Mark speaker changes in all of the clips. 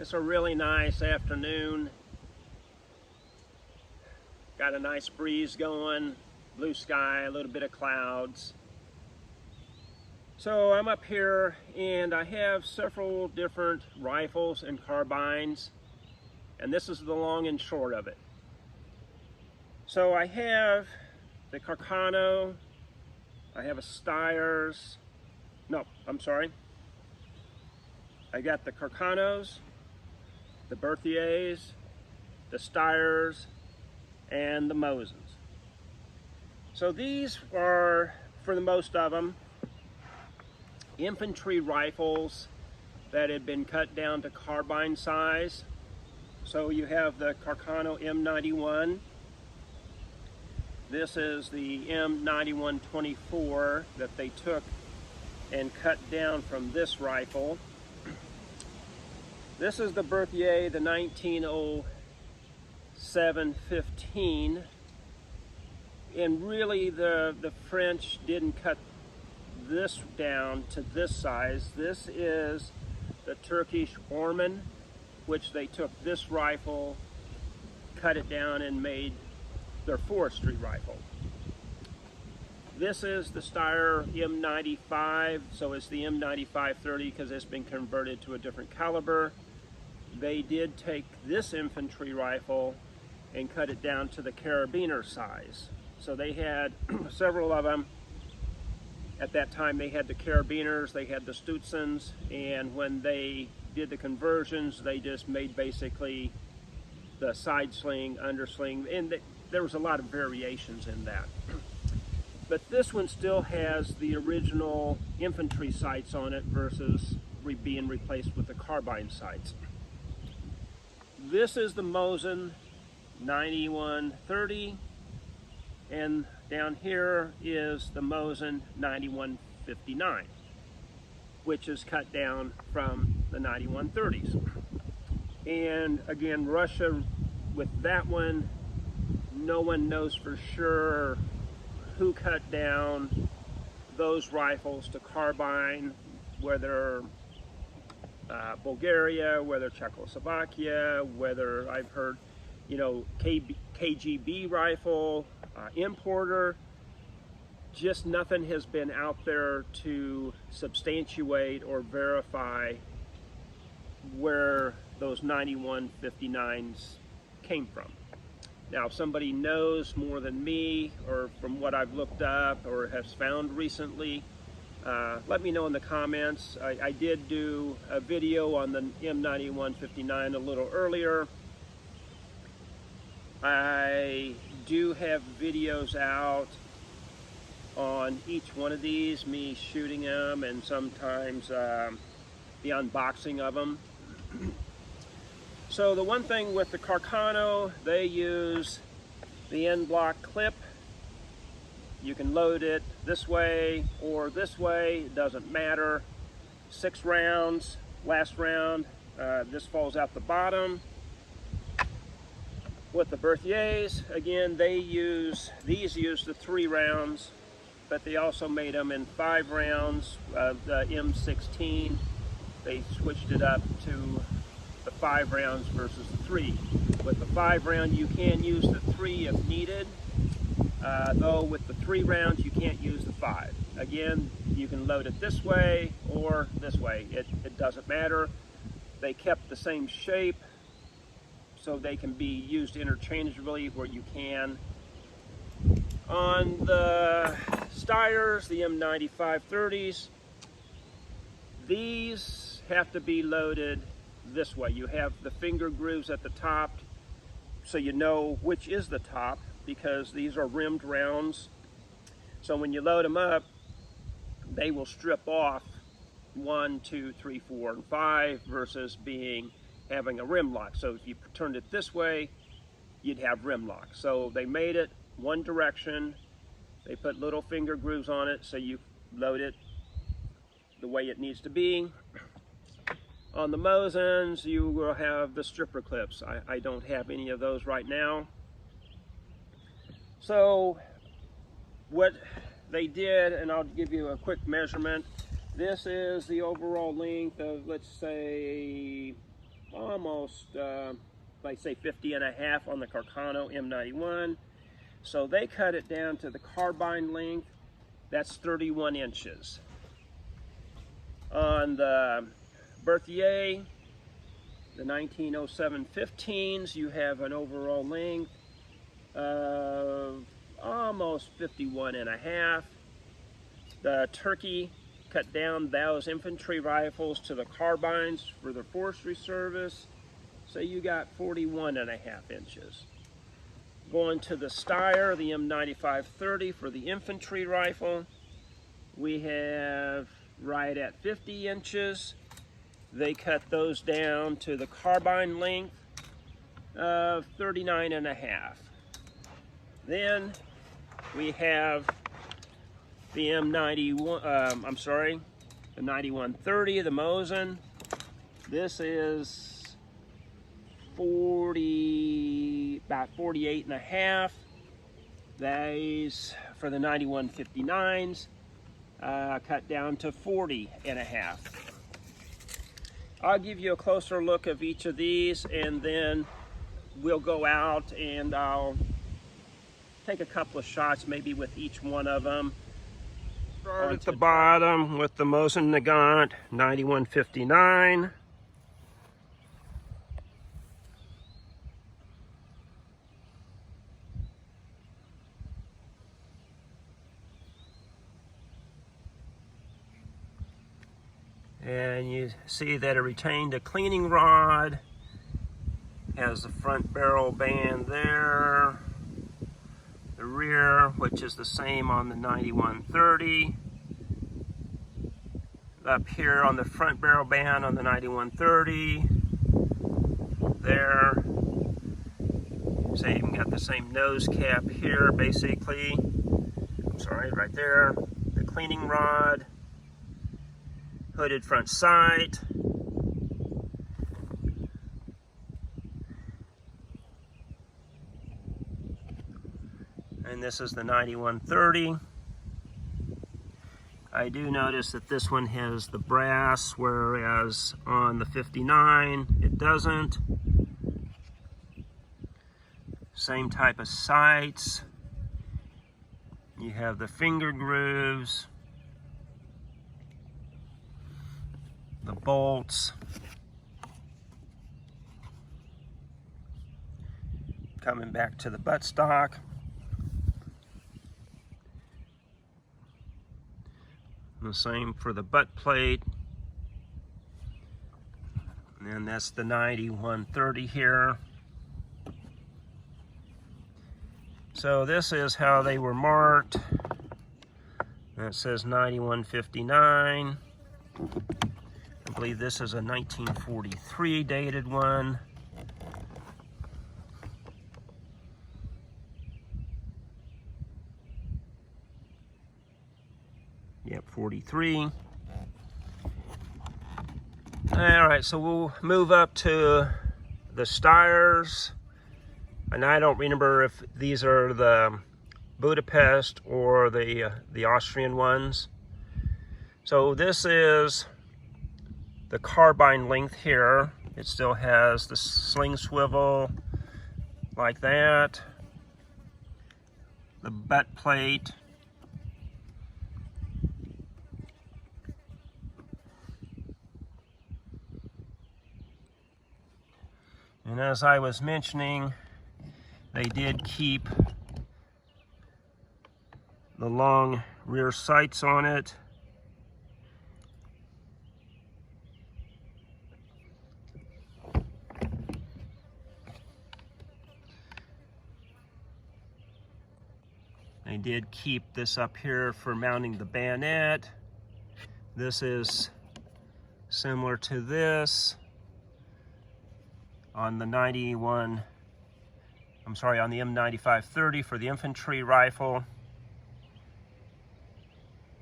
Speaker 1: It's a really nice afternoon. Got a nice breeze going, blue sky, a little bit of clouds. So I'm up here and I have several different rifles and carbines, and this is the long and short of it. So I have the Carcano, I have a Steyr, no, I'm sorry. I got the Carcanos, the Berthiers, the Steyrs, and the Mosins. So these are, for the most of them, infantry rifles that had been cut down to carbine size. So you have the Carcano M91. This is the M9124 that they took and cut down from this rifle. This is the Berthier, the 1907-15. And really the French didn't cut this down to this size. This is the Turkish Orman, which they took this rifle, cut it down and made their forestry rifle. This is the Steyr M95, so it's the M95-30 because it's been converted to a different caliber. They did take this infantry rifle and cut it down to the carabiner size. So they had several of them. At that time they had the carabiners, they had the Stutzens, and when they did the conversions, they just made basically the side sling, undersling, and there was a lot of variations in that. But this one still has the original infantry sights on it versus being replaced with the carbine sights. This is the Mosin-Nagant, and down here is the Mosin-Nagant, which is cut down from the 9130s. And again, Russia, with that one, no one knows for sure who cut down those rifles to carbine, whether Bulgaria, whether Czechoslovakia, whether I've heard, you know, KGB rifle, importer. Just nothing has been out there to substantiate or verify where those 9159s came from. Now, if somebody knows more than me, or from what I've looked up or has found recently, let me know in the comments. I did do a video on the M9159 a little earlier. I do have videos out on each one of these, me shooting them, and sometimes the unboxing of them. So the one thing with the Carcano, they use the end block clip. You can load it this way or this way, it doesn't matter. 6 rounds, last round, this falls out the bottom. With the Berthiers, again, these use the 3 rounds, but they also made them in 5 rounds. The M16, they switched it up to the 5 rounds versus the 3. With the 5 round, you can use the 3 if needed, though with the 3 rounds, you can't use the 5. Again, you can load it this way or this way. It doesn't matter. They kept the same shape, so they can be used interchangeably where you can. On the Steyrs, the M95-30s, these have to be loaded this way. You have the finger grooves at the top, so you know which is the top, because these are rimmed rounds. So when you load them up, they will strip off 1, 2, 3, 4, and 5 versus having a rim lock. So if you turned it this way, you'd have rim lock. So they made it one direction. They put little finger grooves on it, so you load it the way it needs to be. On the Mosins, you will have the stripper clips. I don't have any of those right now. So what they did, and I'll give you a quick measurement. This is the overall length of, let's say, almost, like say 50.5 on the Carcano M91. So they cut it down to the carbine length, that's 31 inches. On the Berthier, the 1907 15s, you have an overall length of almost 51.5. The Turkey cut down those infantry rifles to the carbines for the forestry service, so you got 41.5 inches. Going to the Steyr, the M95 30 for the infantry rifle, we have right at 50 inches. They cut those down to the carbine length of 39.5. Then we have the M91, the 9130, the Mosin. This is about 48.5. These for the 9159s cut down to 40.5. I'll give you a closer look of each of these, and then we'll go out and I'll take a couple of shots maybe with each one of them. Start at the bottom with the Mosin-Nagant 9159. And you see that it retained a cleaning rod, has the front barrel band there, the rear, which is the same on the 9130. Up here on the front barrel band on the 9130, there. Same, got the same nose cap here basically. I'm sorry, right there. The cleaning rod. Hooded front sight. And this is the 9130. I do notice that this one has the brass, whereas on the 59 it doesn't. Same type of sights. You have the finger grooves, the bolts, coming back to the buttstock. The same for the butt plate. And then that's the 9130 here. So this is how they were marked. That says 9159. I believe this is a 1943 dated one. Yep, 43. All right, so we'll move up to the Steyrs. And I don't remember if these are the Budapest or the Austrian ones. So this is the carbine length here. It still has the sling swivel like that. The butt plate. And as I was mentioning, they did keep the long rear sights on it. They did keep this up here for mounting the bayonet. This is similar to this on the on the M95 30 for the infantry rifle.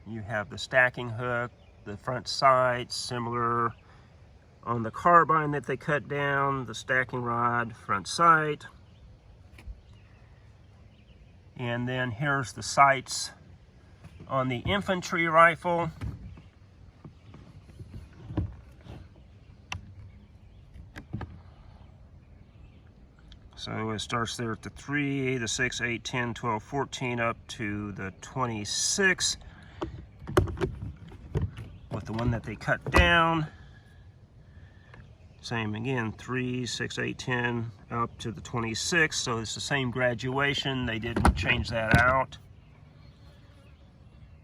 Speaker 1: You have the stacking hook, the front sights, similar on the carbine that they cut down, the stacking rod, front sight. And then here's the sights on the infantry rifle. So it starts there at the 3, the 6, 8, 10, 12, 14, up to the 26 with the one that they cut down. Same again, 3, 6, 8, 10, up to the 26. So it's the same graduation. They didn't change that out.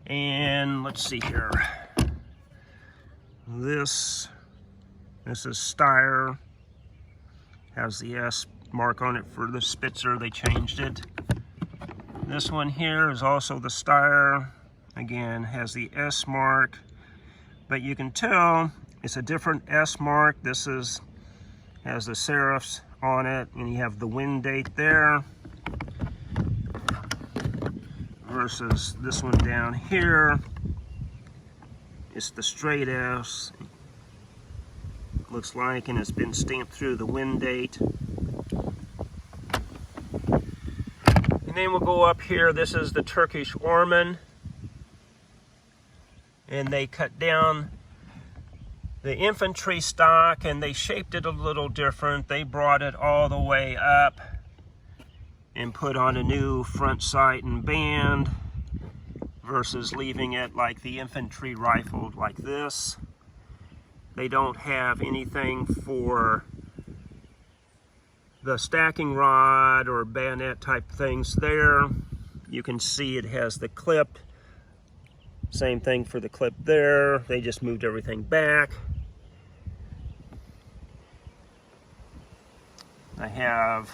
Speaker 1: And let's see here. This is Steyr. Has the S mark on it for the Spitzer. They changed it. This one here is also the Steyr. Again, has the S mark. But you can tell it's a different S mark. This has the serifs on it, and you have the win date there. Versus this one down here. It's the straight S. Looks like, and it's been stamped through the win date. And then we'll go up here. This is the Turkish Orman. And they cut down the infantry stock and they shaped it a little different. They brought it all the way up and put on a new front sight and band versus leaving it like the infantry rifle like this. They don't have anything for the stacking rod or bayonet type things there. You can see it has the clip. Same thing for the clip there. They just moved everything back. I have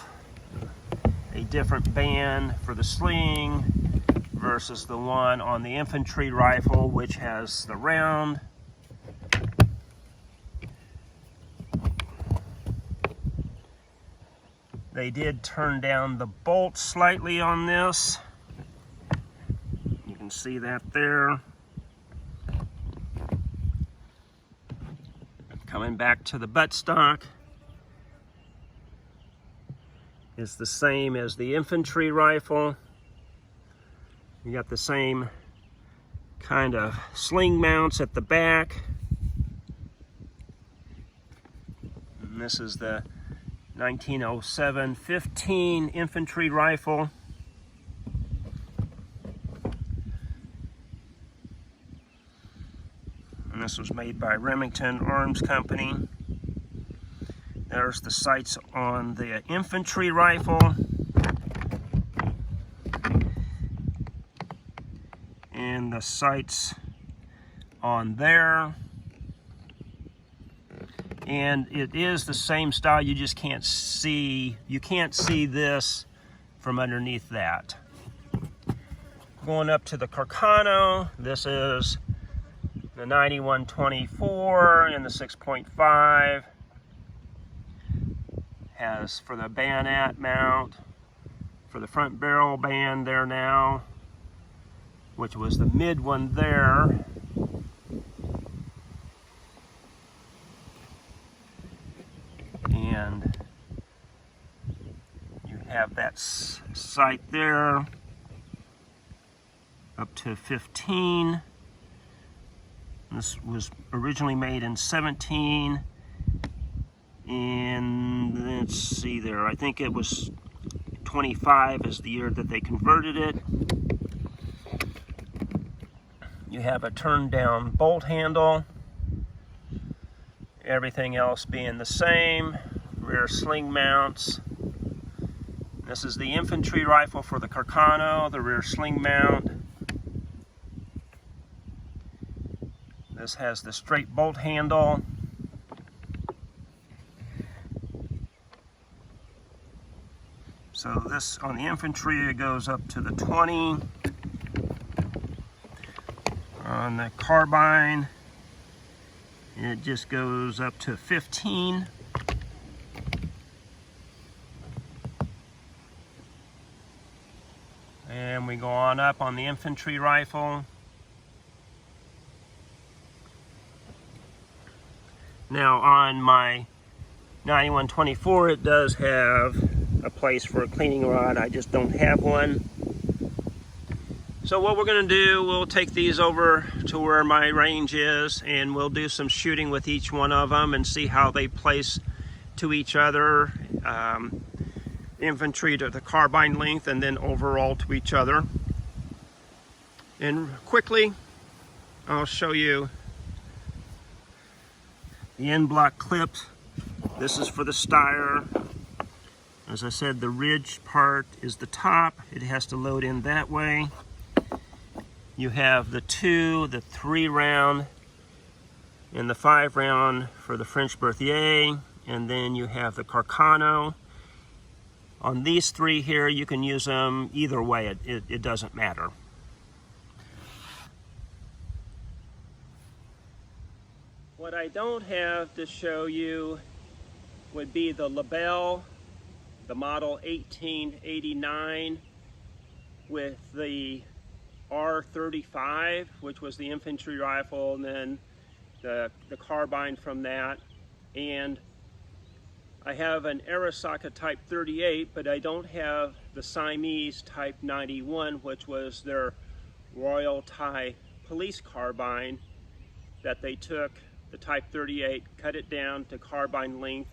Speaker 1: a different band for the sling versus the one on the infantry rifle, which has the round. They did turn down the bolt slightly on this. You can see that there. Coming back to the buttstock. It's the same as the infantry rifle. You got the same kind of sling mounts at the back. And this is the 1907 15 infantry rifle. And this was made by Remington Arms Company. There's the sights on the infantry rifle. And the sights on there. And it is the same style, you just can't see, this from underneath that. Going up to the Carcano, this is the 9124 and the 6.5. Has for the bayonet mount, for the front barrel band there now, which was the mid one there. And you have that sight there up to 15. This was originally made in 17. And let's see there, I think it was 25 is the year that they converted it. You have a turned down bolt handle. Everything else being the same. Rear sling mounts. This is the infantry rifle for the Carcano, the rear sling mount. This has the straight bolt handle. So this, on the infantry, it goes up to the 20. On the carbine, it just goes up to 15. And we go on up on the infantry rifle. Now on my 9124, it does have a place for a cleaning rod. I just don't have one. So what we're going to do, we'll take these over to where my range is and we'll do some shooting with each one of them and see how they place to each other. infantry to the carbine length and then overall to each other. And quickly, I'll show you the end block clips. This is for the Steyr. As I said, the ridge part is the top. It has to load in that way. You have the 2, the 3 round, and the 5 round for the French Berthier, and then you have the Carcano. On these 3 here, you can use them either way. It doesn't matter. What I don't have to show you would be the Lebel, the model 1889 with the R35, which was the infantry rifle, and then the carbine from that. And I have an Arasaka Type 38, but I don't have the Siamese Type 91, which was their Royal Thai police carbine that they took the Type 38, cut it down to carbine length,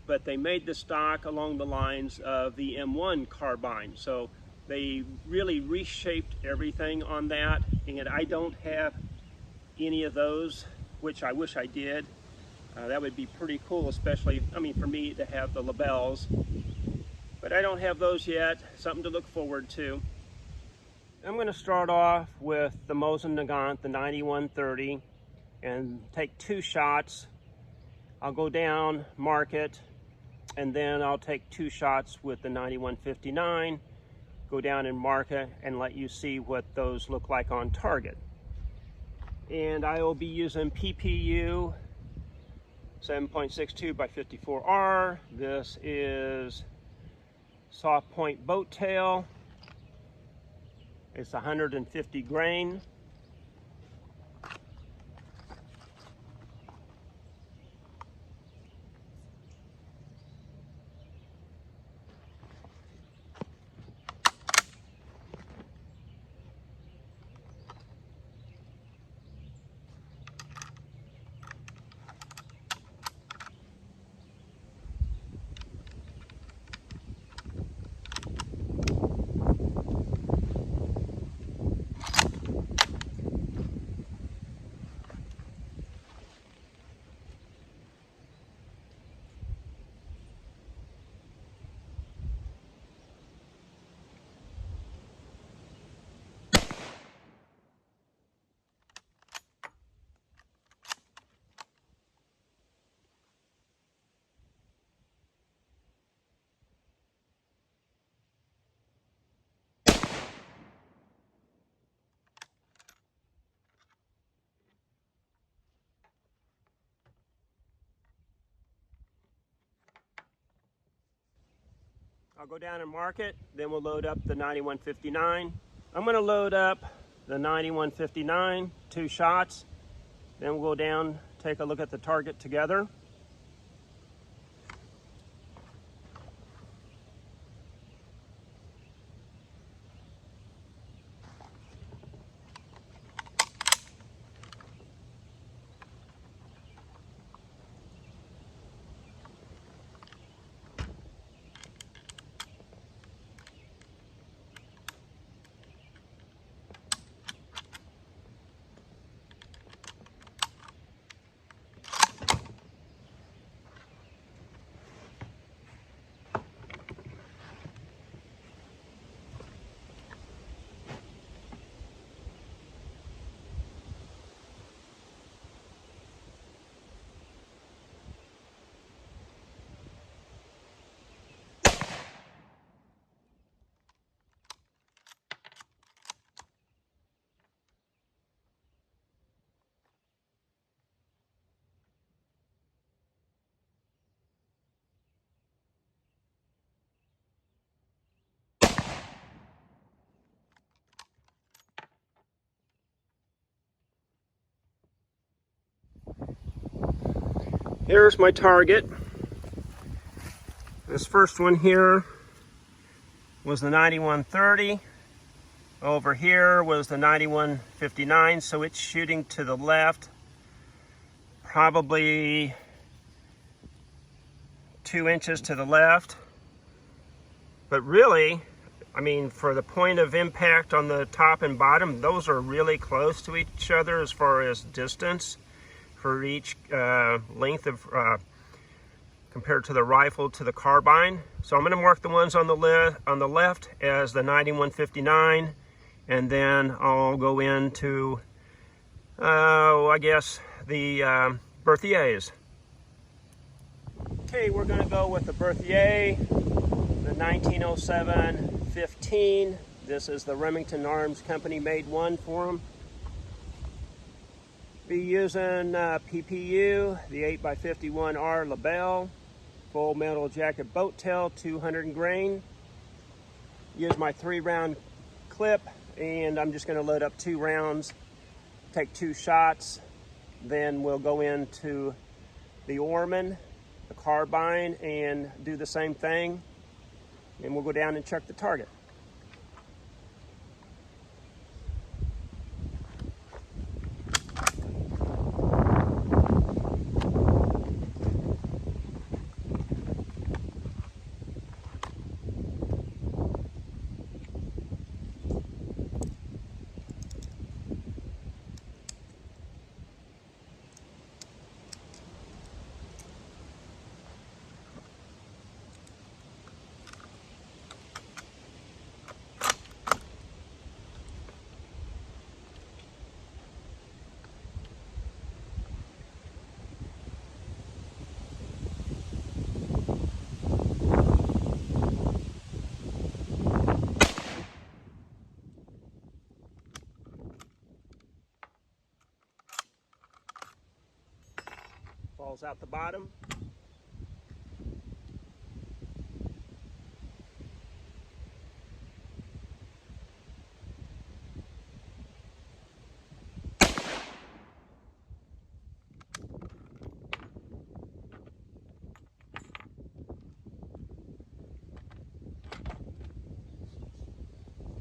Speaker 1: but they made the stock along the lines of the M1 carbine. So they really reshaped everything on that, and I don't have any of those, which I wish I did. That would be pretty cool, especially, I mean, for me to have the Lebels. But I don't have those yet, something to look forward to. I'm going to start off with the Mosin-Nagant, the 9130, and take 2 shots. I'll go down, mark it, and then I'll take 2 shots with the 9159, go down and mark it, and let you see what those look like on target. And I will be using PPU 7.62 by 54R. This is soft point boat tail. It's 150 grain. I'll go down and mark it, then we'll load up the 9159. I'm going to load up the 9159, 2 shots, then we'll go down, take a look at the target together. Here's my target. This first one here was the 9130. Over here was the 9159, so it's shooting to the left, probably 2 inches to the left. But really, I mean, for the point of impact on the top and bottom, those are really close to each other as far as distance for each length of compared to the rifle to the carbine. So I'm going to mark the ones on the left as the 9159, and then I'll go into I guess the Berthiers. Okay, we're going to go with the Berthier, the 1907-15. This is the Remington Arms Company made one for them. Be using PPU, the 8x51R Label, full metal jacket boat tail, 200 grain. Use my 3-round clip, and I'm just going to load up 2 rounds, take 2 shots, then we'll go into the Orman, the carbine, and do the same thing, and we'll go down and check the target. Falls out the bottom.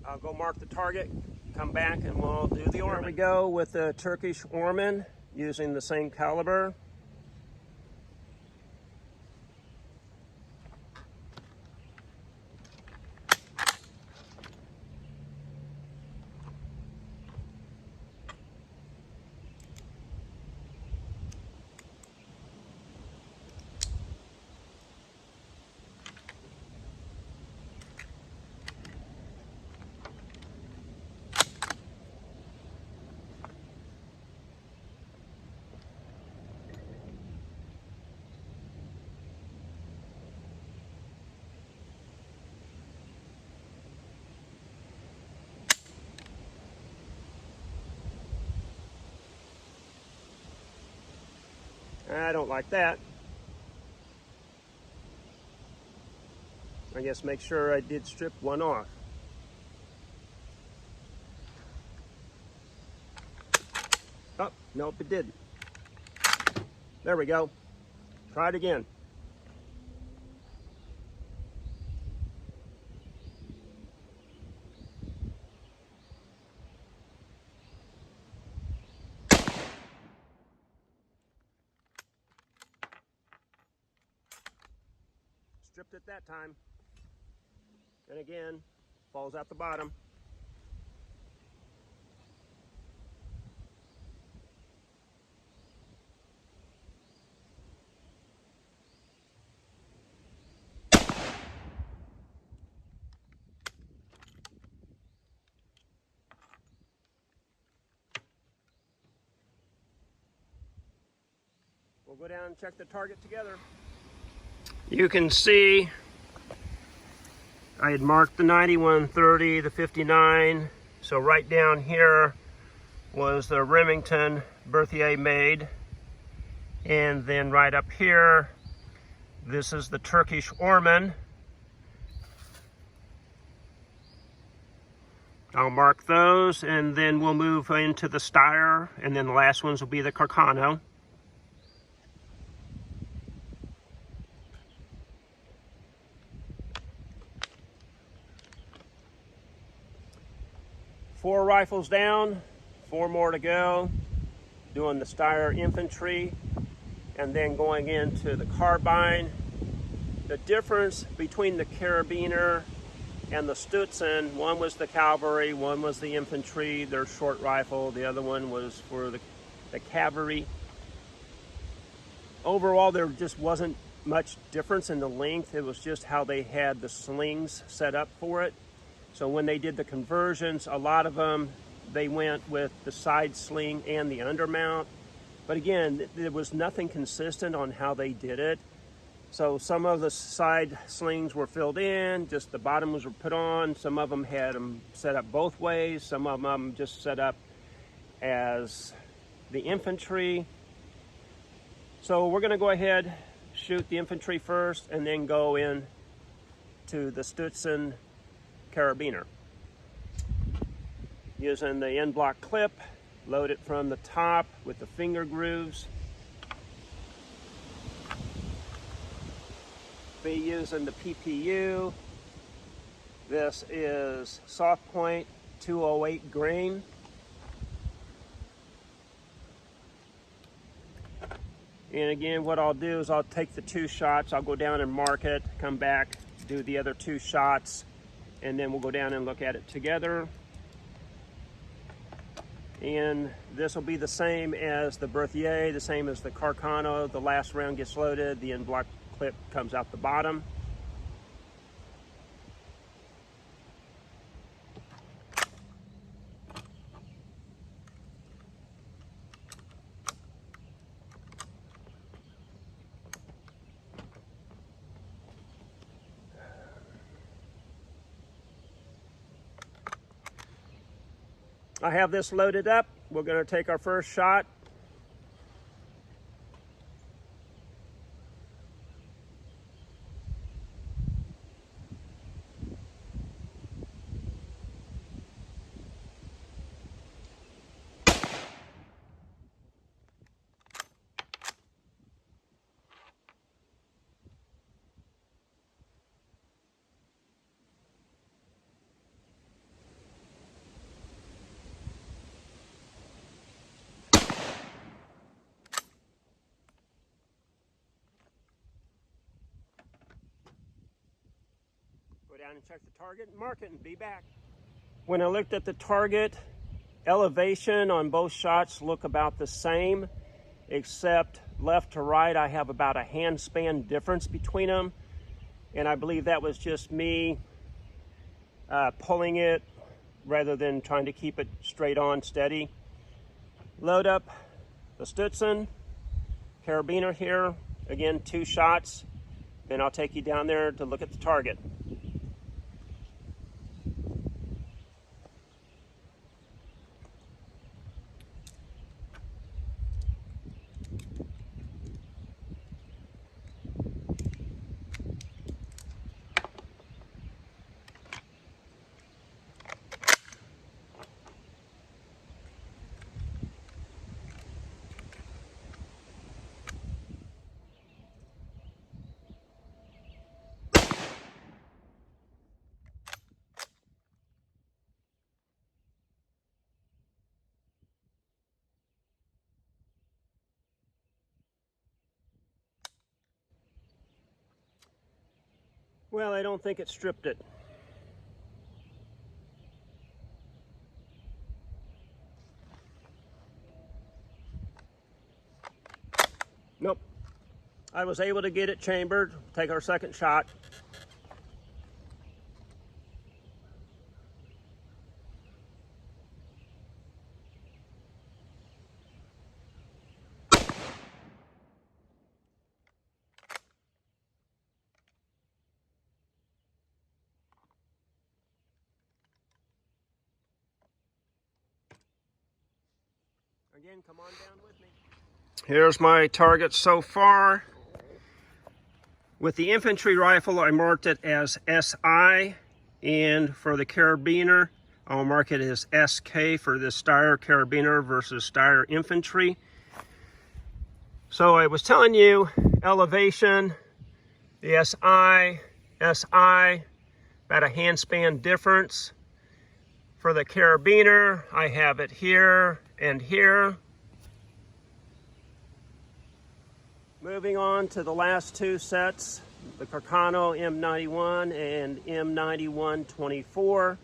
Speaker 1: I'll go mark the target, come back, and we'll do the Orman. Here we go with the Turkish Orman using the same caliber. I don't like that. I guess make sure I did strip one off. Oh, nope, it didn't. There we go. Try it again. Stripped it that time. And again, falls out the bottom. We'll go down and check the target together. You can see I had marked the 9130, the 59, so right down here was the Remington Berthier made, and then right up here, this is the Turkish Orman. I'll mark those, and then we'll move into the Steyr, and then the last ones will be the Carcano. Four rifles down, 4 more to go, doing the Steyr Infantry, and then going into the carbine. The difference between the carabiner and the Stutzen. One was the cavalry, one was the infantry, their short rifle. The other one was for the cavalry. Overall, there just wasn't much difference in the length. It was just how they had the slings set up for it. So when they did the conversions, a lot of them, they went with the side sling and the undermount. But again, there was nothing consistent on how they did it. So some of the side slings were filled in, just the bottoms were put on. Some of them had them set up both ways. Some of them just set up as the infantry. So we're gonna go ahead, shoot the infantry first, and then go in to the Stutzen carabiner. Using the end block clip, load it from the top with the finger grooves. Be using the PPU. This is soft point 208 grain. And again, what I'll do is I'll take the 2 shots, I'll go down and mark it, come back, do the other 2 shots, and then we'll go down and look at it together. And this will be the same as the Berthier, the same as the Carcano. The last round gets loaded, the end block clip comes out the bottom. I have this loaded up. We're going to take our first shot. Down and check the target and mark it and be back. When I looked at the target, elevation on both shots look about the same, except left to right I have about a hand span difference between them, and I believe that was just me pulling it rather than trying to keep it straight on steady. Load up the Stutzen carabiner here, again 2 shots, then I'll take you down there to look at the target. Well, I don't think it stripped it. Nope. I was able to get it chambered. Take our second shot. Again, come on down with me. Here's my target so far. With the infantry rifle, I marked it as SI, and for the carabiner, I'll mark it as SK for the Steyr carabiner versus Steyr infantry. So I was telling you, elevation, the SI, about a handspan difference. For the carabiner, I have it here and here. Moving on to the last 2 sets the Carcano M91 and M91-24,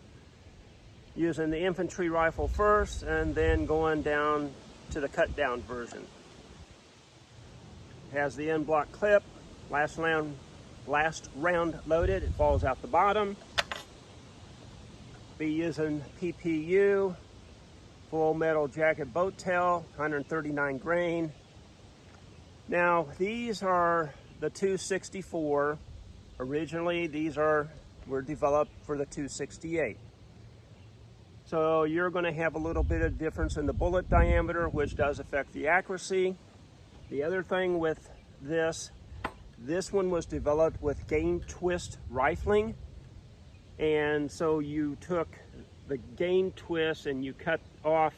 Speaker 1: using the infantry rifle first and then going down to the cut down version. Has the end block clip, last round loaded, it falls out the bottom. Be using PPU, full metal jacket boat tail, 139 grain. Now these are the 264. Originally these were developed for the 268. So you're going to have a little bit of difference in the bullet diameter, which does affect the accuracy. The other thing with this one was developed with gain twist rifling. And so you took the gain twist and you cut off,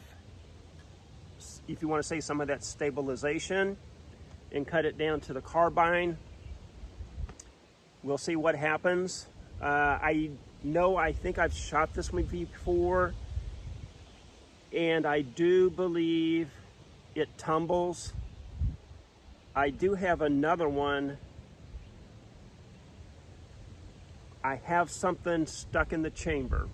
Speaker 1: if you want to say, some of that stabilization and cut it down to the carbine. We'll see what happens. I think I've shot this one before, and I do believe it tumbles. I do have another one. I have something stuck in the chamber.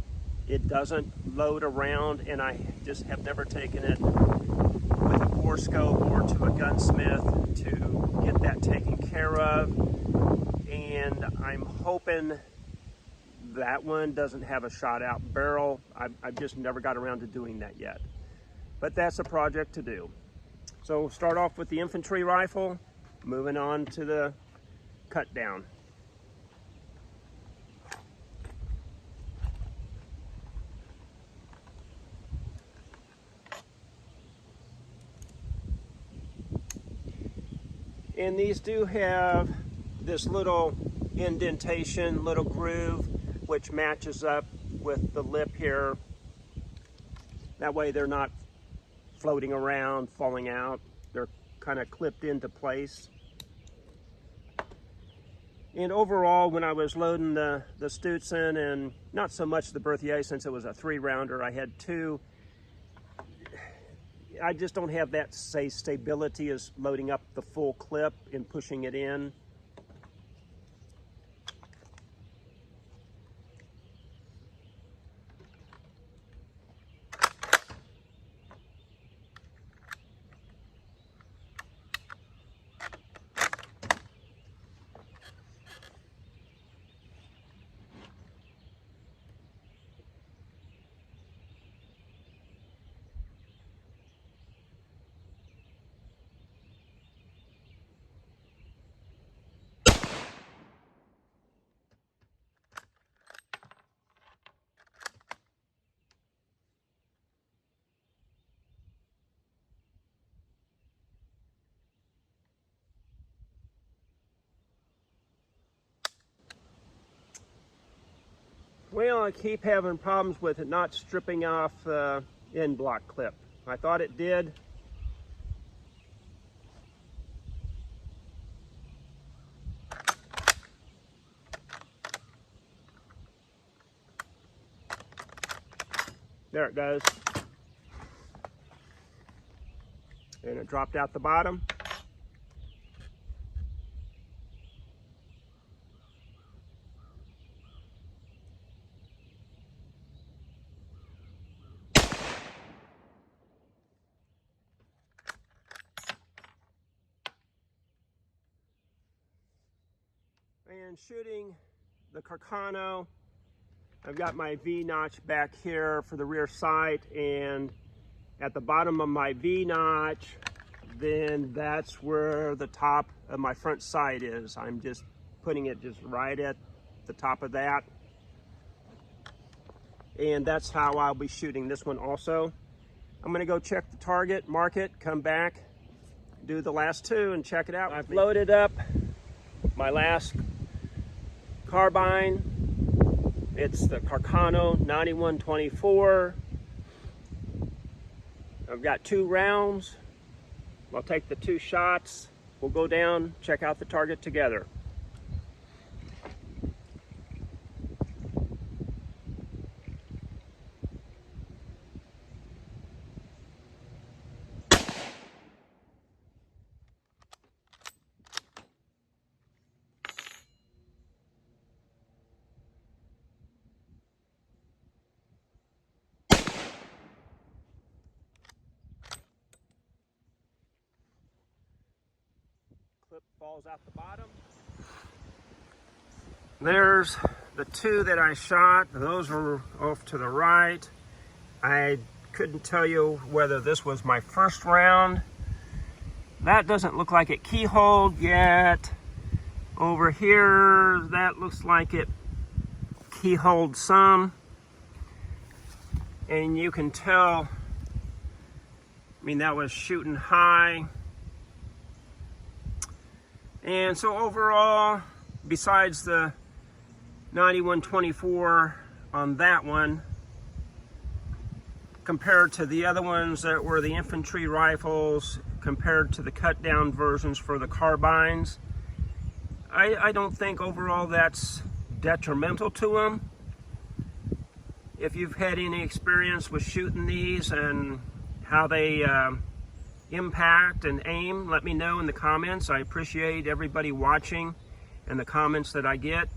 Speaker 1: It doesn't load around, and I just have never taken it with a bore scope or to a gunsmith to get that taken care of. And I'm hoping that one doesn't have a shot out barrel. I've just never got around to doing that yet. But that's a project to do. So start off with the infantry rifle, moving on to the cut down. And these do have this little indentation, little groove, which matches up with the lip here. That way they're not floating around, falling out. They're kind of clipped into place. And overall, when I was loading the Stützen, and not so much the Berthier since it was a 3-rounder, I had 2. I just don't have that, say, stability as loading up the full clip and pushing it in. Well, I keep having problems with it not stripping off the end block clip. I thought it did. There it goes. And it dropped out the bottom. And shooting the Carcano, I've got my V-notch back here for the rear sight, and at the bottom of my V-notch, then that's where the top of my front sight is. I'm just putting it just right at the top of that. And that's how I'll be shooting this one also. I'm gonna go check the target, mark it, come back, do the last 2 and check it out. I've loaded up my last carbine. It's the Carcano 91-24. I've got 2 rounds. I'll take the 2 shots. We'll go down, check out the target together. clip falls out the bottom.
Speaker 2: There's the two that I shot. Those were off to the right. I couldn't tell you whether this was my first round. That doesn't look like it keyholed yet. Over here, that looks like it keyholed some. And you can tell, I mean, that was shooting high. And so overall, besides the 91-24 on that one, compared to the other ones that were the infantry rifles, compared to the cut down versions for the carbines, I don't think overall that's detrimental to them. If you've had any experience with shooting these and how they impact and aim, let me know in the comments. I appreciate everybody watching and the comments that I get.